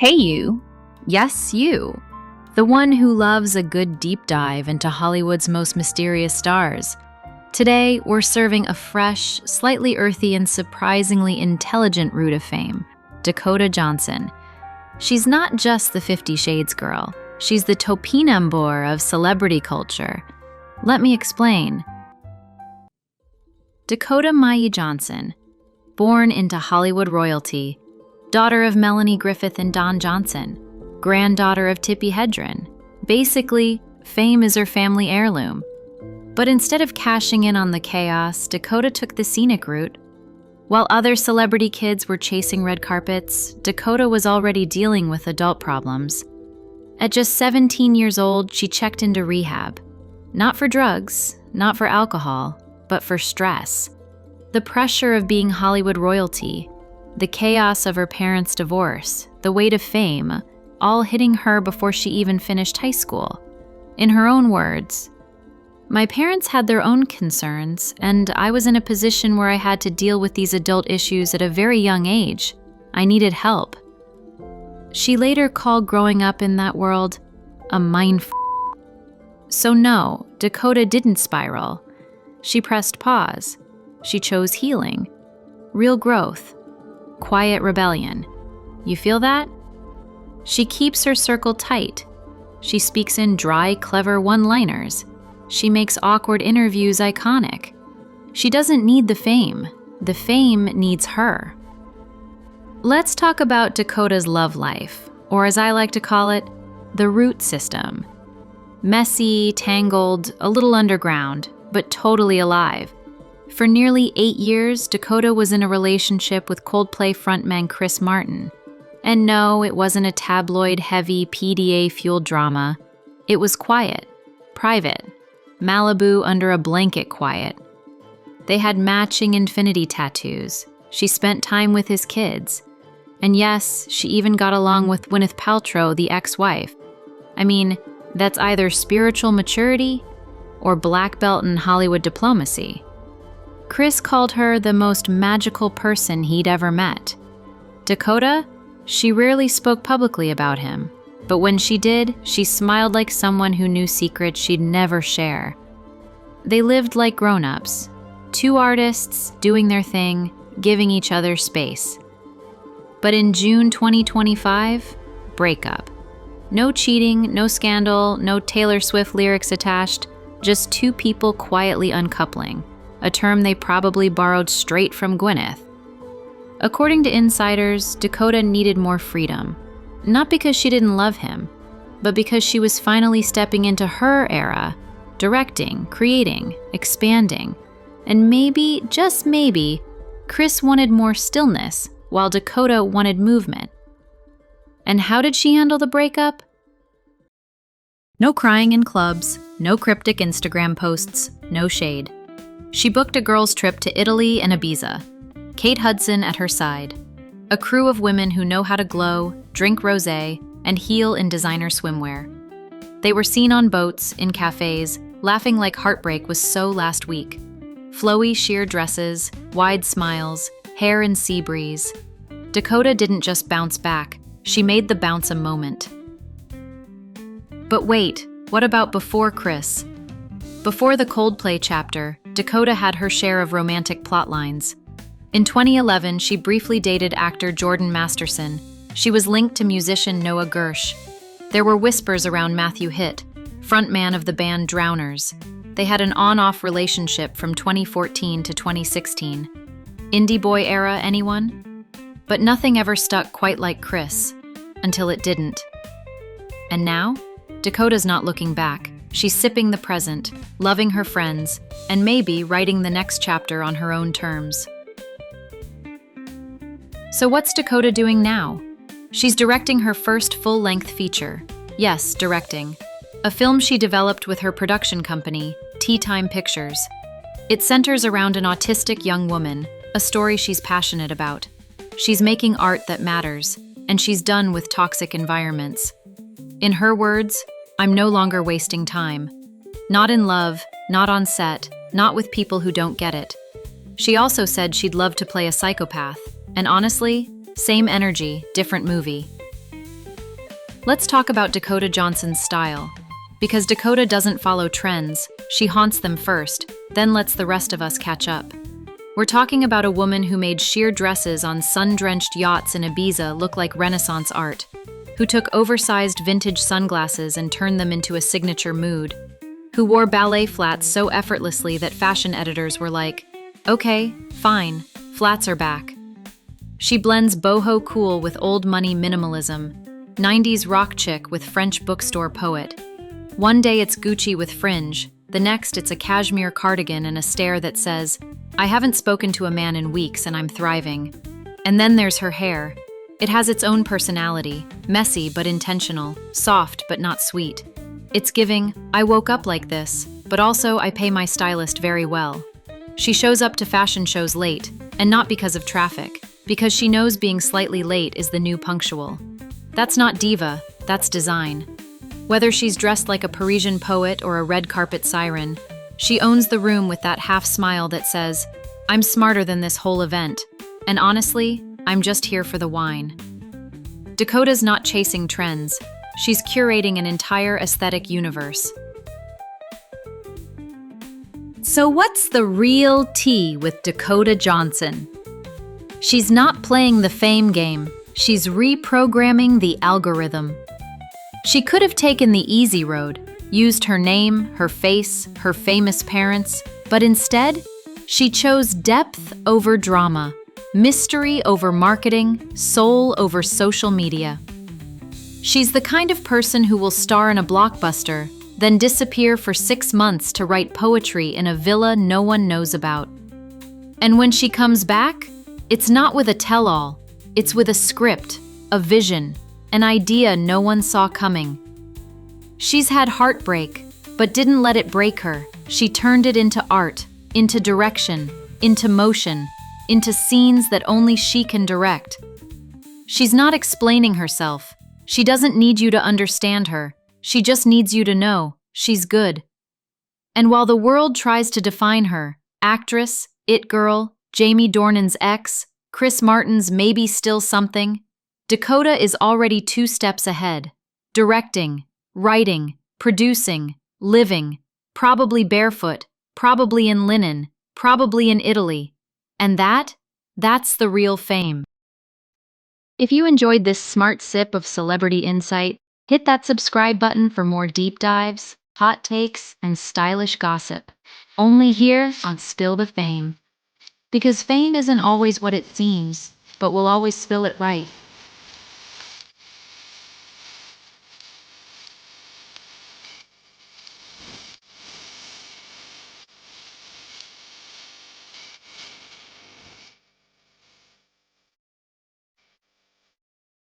Hey, you. Yes, you. The one who loves a good deep dive into Hollywood's most mysterious stars. Today, we're serving a fresh, slightly earthy, and surprisingly intelligent root of fame, Dakota Johnson. She's not just the 50 Shades girl. She's the topinambur of celebrity culture. Let me explain. Dakota Mae Johnson, born into Hollywood royalty, daughter of Melanie Griffith and Don Johnson, granddaughter of Tippi Hedren. Basically, fame is her family heirloom. But instead of cashing in on the chaos, Dakota took the scenic route. While other celebrity kids were chasing red carpets, Dakota was already dealing with adult problems. At just 17 years old, she checked into rehab. Not for drugs, not for alcohol, but for stress. The pressure of being Hollywood royalty, the chaos of her parents' divorce, the weight of fame, all hitting her before she even finished high school. In her own words, "My parents had their own concerns, and I was in a position where I had to deal with these adult issues at a very young age. I needed help." She later called growing up in that world a mind f***. So no, Dakota didn't spiral. She pressed pause. She chose healing, real growth, quiet rebellion. You feel that? She keeps her circle tight. She speaks in dry, clever one-liners. She makes awkward interviews iconic. She doesn't need the fame. The fame needs her. Let's talk about Dakota's love life, or as I like to call it, the root system. Messy, tangled, a little underground, but totally alive. For nearly 8 years, Dakota was in a relationship with Coldplay frontman Chris Martin. And no, it wasn't a tabloid-heavy, PDA-fueled drama. It was quiet, private, Malibu under a blanket quiet. They had matching infinity tattoos. She spent time with his kids. And yes, she even got along with Gwyneth Paltrow, the ex-wife. I mean, that's either spiritual maturity or black belt in Hollywood diplomacy. Chris called her the most magical person he'd ever met. Dakota? She rarely spoke publicly about him, but when she did, she smiled like someone who knew secrets she'd never share. They lived like grown-ups, two artists doing their thing, giving each other space. But in June 2025, breakup. No cheating, no scandal, no Taylor Swift lyrics attached, just two people quietly uncoupling, a term they probably borrowed straight from Gwyneth. According to insiders, Dakota needed more freedom, not because she didn't love him, but because she was finally stepping into her era, directing, creating, expanding. And maybe, just maybe, Chris wanted more stillness, while Dakota wanted movement. And how did she handle the breakup? No crying in clubs, no cryptic Instagram posts, no shade. She booked a girls' trip to Italy and Ibiza, Kate Hudson at her side, a crew of women who know how to glow, drink rosé, and heal in designer swimwear. They were seen on boats, in cafes, laughing like Heartbreak was so last week. Flowy sheer dresses, wide smiles, hair in sea breeze. Dakota didn't just bounce back, she made the bounce a moment. But wait, what about before Chris? Before the Coldplay chapter, Dakota had her share of romantic plotlines. In 2011, she briefly dated actor Jordan Masterson. She was linked to musician Noah Gersh. There were whispers around Matthew Hitt, frontman of the band Drowners. They had an on-off relationship from 2014 to 2016. Indie boy era, anyone? But nothing ever stuck quite like Chris, until it didn't. And now, Dakota's not looking back. She's sipping the present, loving her friends, and maybe writing the next chapter on her own terms. So what's Dakota doing now? She's directing her first full-length feature. Yes, directing. A film she developed with her production company, Tea Time Pictures. It centers around an autistic young woman, a story she's passionate about. She's making art that matters, and she's done with toxic environments. In her words, "I'm no longer wasting time. Not in love, not on set, not with people who don't get it." She also said she'd love to play a psychopath, and honestly, same energy, different movie. Let's talk about Dakota Johnson's style. Because Dakota doesn't follow trends, she haunts them first, then lets the rest of us catch up. We're talking about a woman who made sheer dresses on sun-drenched yachts in Ibiza look like Renaissance art, who took oversized vintage sunglasses and turned them into a signature mood, who wore ballet flats so effortlessly that fashion editors were like, okay, fine, flats are back. She blends boho cool with old money minimalism, 90s rock chick with French bookstore poet. One day it's Gucci with fringe, the next it's a cashmere cardigan and a stare that says, I haven't spoken to a man in weeks and I'm thriving. And then there's her hair. It has its own personality, messy but intentional, soft but not sweet. It's giving, I woke up like this, but also I pay my stylist very well. She shows up to fashion shows late, and not because of traffic, because she knows being slightly late is the new punctual. That's not diva, that's design. Whether she's dressed like a Parisian poet or a red carpet siren, she owns the room with that half smile that says, I'm smarter than this whole event, and honestly, I'm just here for the wine. Dakota's not chasing trends. She's curating an entire aesthetic universe. So what's the real tea with Dakota Johnson? She's not playing the fame game. She's reprogramming the algorithm. She could have taken the easy road, used her name, her face, her famous parents, but instead, she chose depth over drama, mystery over marketing, soul over social media. She's the kind of person who will star in a blockbuster, then disappear for 6 months to write poetry in a villa no one knows about. And when she comes back, it's not with a tell-all, it's with a script, a vision, an idea no one saw coming. She's had heartbreak, but didn't let it break her. She turned it into art, into direction, into motion, into scenes that only she can direct. She's not explaining herself. She doesn't need you to understand her. She just needs you to know she's good. And while the world tries to define her, actress, it girl, Jamie Dornan's ex, Chris Martin's maybe still something, Dakota is already 2 steps ahead. Directing, writing, producing, living, probably barefoot, probably in linen, probably in Italy. And that's the real fame. If you enjoyed this smart sip of celebrity insight, hit that subscribe button for more deep dives, hot takes, and stylish gossip. Only here on Spill the Fame. Because fame isn't always what it seems, but we'll always spill it right.